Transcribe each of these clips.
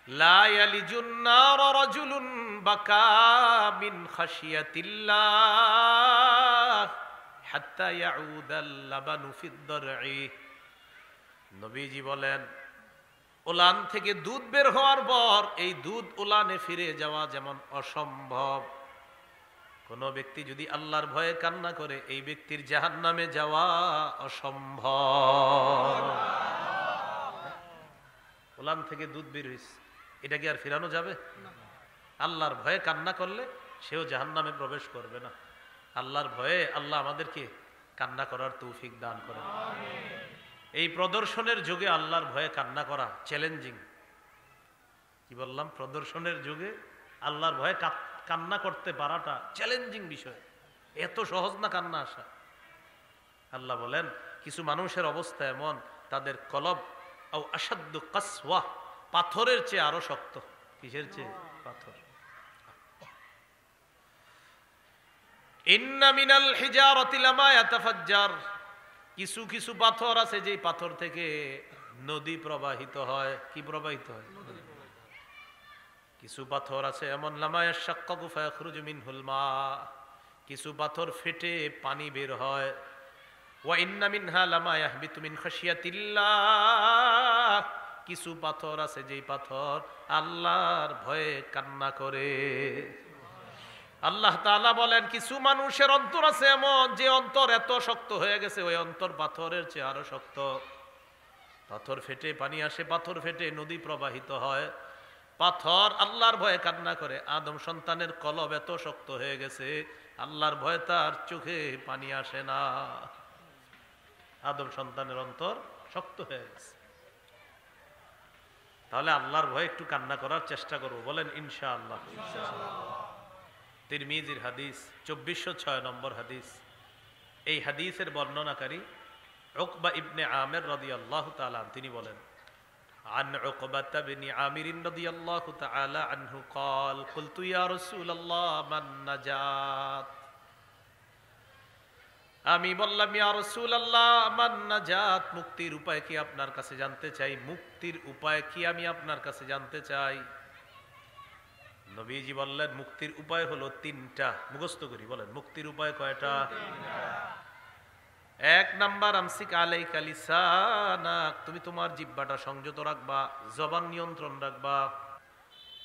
লা ইয়ালিজুন নার রাজুলুন বাকা মিন খাশিয়াতিল্লাহ হাত্তা ইয়াউদাল লাবানু ফিদ দারঈ। নবীজি বলেন, উলান থেকে দুধ বের হওয়ার পর এই দুধ উলানে ফিরে যাওয়া যেমন অসম্ভব, কোন ব্যক্তি যদি আল্লাহর ভয়ে কান্না করে এই ব্যক্তির জাহান্নামে যাওয়া অসম্ভব। উলান থেকে দুধ বের হয়েছে, এটা কি আর ফেরানো যাবে? আল্লাহর ভয়ে কান্না করলে সেও জাহান্নামে প্রবেশ করবে না। আল্লাহর ভয়ে আল্লাহ আমাদেরকে কান্না করার তৌফিক দান করেন। এই প্রদর্শনের যুগে আল্লাহর ভয়ে কান্না করা চ্যালেঞ্জিং। কি বললাম? প্রদর্শনের যুগে আল্লাহর ভয়ে কান্না করতে পারাটা চ্যালেঞ্জিং বিষয়। এত সহজ না কান্না আসা। আল্লাহ বলেন, কিছু মানুষের অবস্থা এমন, তাদের কলব আও আশাদ্দু কাসওয়া, পাথরের চেয়ে আরো শক্ত। কিসের চেয়ে? পাথর। ইন্না মিনাল হিজারাতি লামা ইয়াতাফাজ্জার, কিছু কিছু পাথর আছে যে পাথর থেকে নদী প্রবাহিত হয়। কি প্রবাহিত হয়? কিছু পাথর আছে এমন, লামা ইয়াশাক্কাকু ফায়াখরুজু মিনহুল মা, কিছু পাথর ফেটে পানি বের হয়। ওয়া ইন্না মিনহা লামা ইয়াহবিতু মিন খাশিয়াতিল্লাহ, কিছু পাথর আছে যেই পাথর আল্লাহর ভয়ে কান্না করে। আল্লাহ তাআলা বলেন, কিছু মানুষের অন্তর আছে এমন যে অন্তর এত শক্ত হয়ে গেছে, ওই অন্তর পাথরের চেয়ে আরো শক্ত। পাথর ফেটে পানি আসে, পাথর ফেটে নদী প্রবাহিত হয়। পাথর আল্লাহর ভয়ে কান্না করে। আদম সন্তানের কলব এত শক্ত হয়ে গেছে, আল্লাহর ভয়ে তার চোখে পানি আসে না। আদম সন্তানের অন্তর শক্ত হয়ে গেছে। তাহলে আল্লাহর ভয়ে একটু কান্না করার চেষ্টা করবো, বলেন ইনশাআল্লাহ। তিরমিজির হাদিস 2406 নম্বর হাদিস। এই হাদিসের বর্ণনাকারী উকবা ইবনে আমির রাদিয়াল্লাহু তাআলা, তিনি বলেন, عن عقبة بن عامر رضي الله تعالى عنه قال قلت يا رسول الله من نجات, আমি বললাম, ইয়া রাসূলুল্লাহ মান নাজাত, মুক্তির উপায় কি আপনার কাছে জানতে চাই। মুক্তির উপায় কি আমি আপনার কাছে জানতে চাই। নবীজি বললেন, মুক্তির উপায় হলো তিনটা। মুখস্থ করি, বলেন মুক্তির উপায় কয়টা? এক নাম্বার, আমসিক আলাইকা লিসানাক, তুমি তোমার জিহ্বাটা সংযত রাখবা, জবান নিয়ন্ত্রণ রাখবা।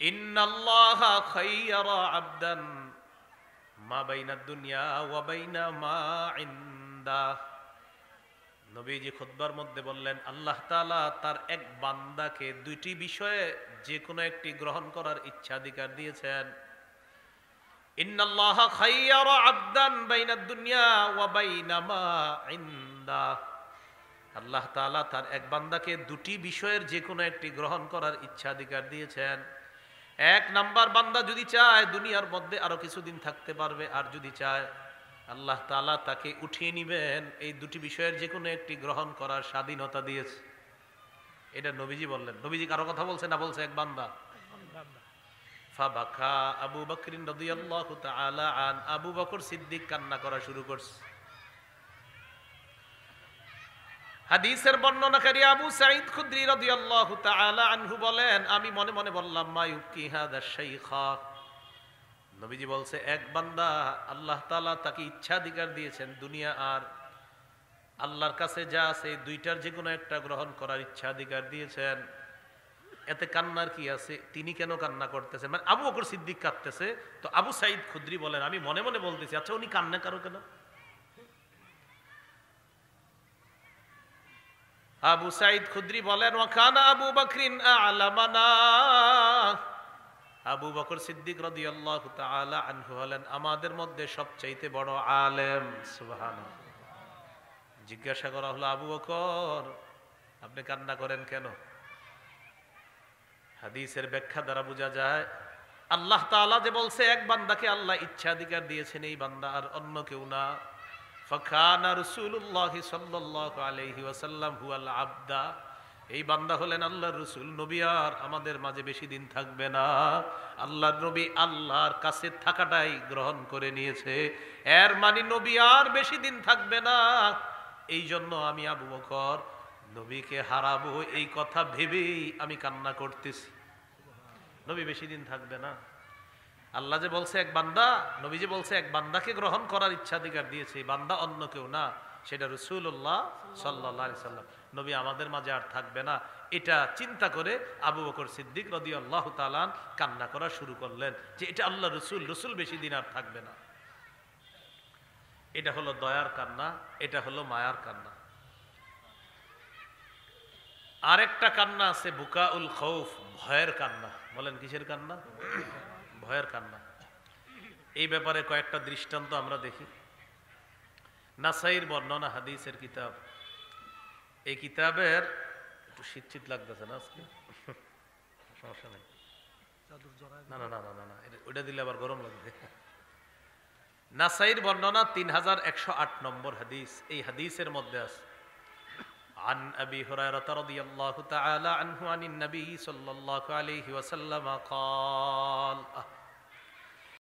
ইন্নাল্লাহা খায়্যারা আবদান মা বাইনাদ দুনিয়া ওয়া বাইনা মা ইনদাহ। নবীজি খুতবার মধ্যে বললেন, আল্লাহ তাআলা তার এক বান্দাকে দুইটি বিষয়ে যে কোনো একটি গ্রহণ করার ইচ্ছাধিকার দিয়েছেন। ইন্নাল্লাহা খায়্যারা আবদান বাইনাদ দুনিয়া ওয়া বাইনা মা ইনদাহ, আল্লাহ তাআলা তার এক বান্দাকে দুটি বিষয়ের যে কোনো একটি গ্রহণ করার ইচ্ছাধিকার দিয়েছেন। এক নাম্বার, বান্দা যদি চায় দুনিয়ার মধ্যে আরো কিছুদিন থাকতে পারবে, আর যদি চায় আল্লাহ তাআলা তাকে উঠিয়ে নিবেন। এই দুটি বিষয়ের যে কোনো একটি গ্রহণ করার স্বাধীনতা দিয়েছে। এটা নবীজি বললেন। নবীজি কারো কথা বলছে না, বলছে এক বান্দা। ফাবাকা আবু বকর রাদিয়াল্লাহু তাআলা আন, আবু বকর সিদ্দিক কান্না করা শুরু করছে। হাদিসের বর্ণনাকারী আবু সাঈদ খুদরি রাদিয়াল্লাহু তাআলা আনহু বলেন, আমি মনে মনে বললাম, মা ইউকি হাদা শাইখা, নবীজি বলছে এক বান্দা আল্লাহ তাআলা তাকে ইচ্ছাধিকার দিয়েছেন দুনিয়া আর আল্লাহর কাছে যা আছে দুইটার যে কোনো একটা গ্রহণ করার ইচ্ছাধিকার দিয়েছেন, এতে কান্নার কি আছে? তিনি কেন কান্না করতেছেন? মানে আবু বকর সিদ্দিক কাঁদতেছে, তো আবু সাঈদ খুদরি বলেন, আমি মনে মনে বলতেছি, আচ্ছা উনি কান্না কারো কেন? আবু সাঈদ খুদরি বলেন, ওয়াকানা আবু বকরিন আ'লামানা, আবু বকর সিদ্দিক রাদিয়াল্লাহু তাআলা আনহু হলেন আমাদের মধ্যে সবচাইতে বড় আলেম। সুবহানাল্লাহ। জিজ্ঞাসা করা হলো, আবু বকর আপনি কান্না করেন কেন? হাদিসের ব্যাখ্যা দ্বারা বোঝা যায়, আল্লাহ তাআলা যে বলছে এক বান্দাকে আল্লাহ ইচ্ছাধিকার দিয়েছেন, এই বান্দা আর অন্য কেউ না। ফাকানা রাসূলুল্লাহ সাল্লাল্লাহু আলাইহি ওয়াসাল্লাম হুয়াল আবদা, এই বান্দা হলেন আল্লাহর রাসূল। নবী আর আমাদের মাঝে বেশি দিন থাকবে না। আল্লাহর নবী আল্লাহর কাছে থাকাটাই গ্রহণ করে নিয়েছে, এর মানে নবী আর বেশি দিন থাকবে না। এই জন্য আমি আবু বকর নবীকে হারাবো এই কথা ভেবেই আমি কান্না করতেছি। নবী বেশি দিন থাকবে না। আল্লাহ যে বলছে এক বান্দা, নবী যে বলছে এক বান্দাকে গ্রহণ করার ইচ্ছাধিকার দিয়েছে, বান্দা অন্য কেউ না, সেটা রাসূলুল্লাহ সাল্লাল্লাহু আলাইহি সাল্লাম। নবী আমাদের মাঝে আর থাকবে না, এটা চিন্তা করে আবু বকর সিদ্দিক রাদিয়াল্লাহু তাআলা কান্না করা শুরু করলেন যে এটা আল্লাহ রসুল বেশি দিন আর থাকবে না। এটা হলো দয়ার কান্না, এটা হলো মায়ার কান্না। আরেকটা কান্না আছে বুকাউল খৌফ, ভয়ের কান্না। বলেন কিসের কান্না? ভয়ের কান্না। এই ব্যাপারে কয়েকটা দৃষ্টান্ত আমরা দেখি। নাসাইর বর্ণনা, হাদিসের কিতাব। এই কিতাবের একটু শীত লাগতেছে না আজকে? সমস্যা নেই, না না না না না, ওইটা দিলে আবার গরম লাগবে। নাসাইর বর্ণনা 3108 নম্বর হাদিস। এই হাদিসের মধ্যে আছে عن أبي هريرة رضي الله تعالى عنه عن النبي صلى الله عليه وسلم قال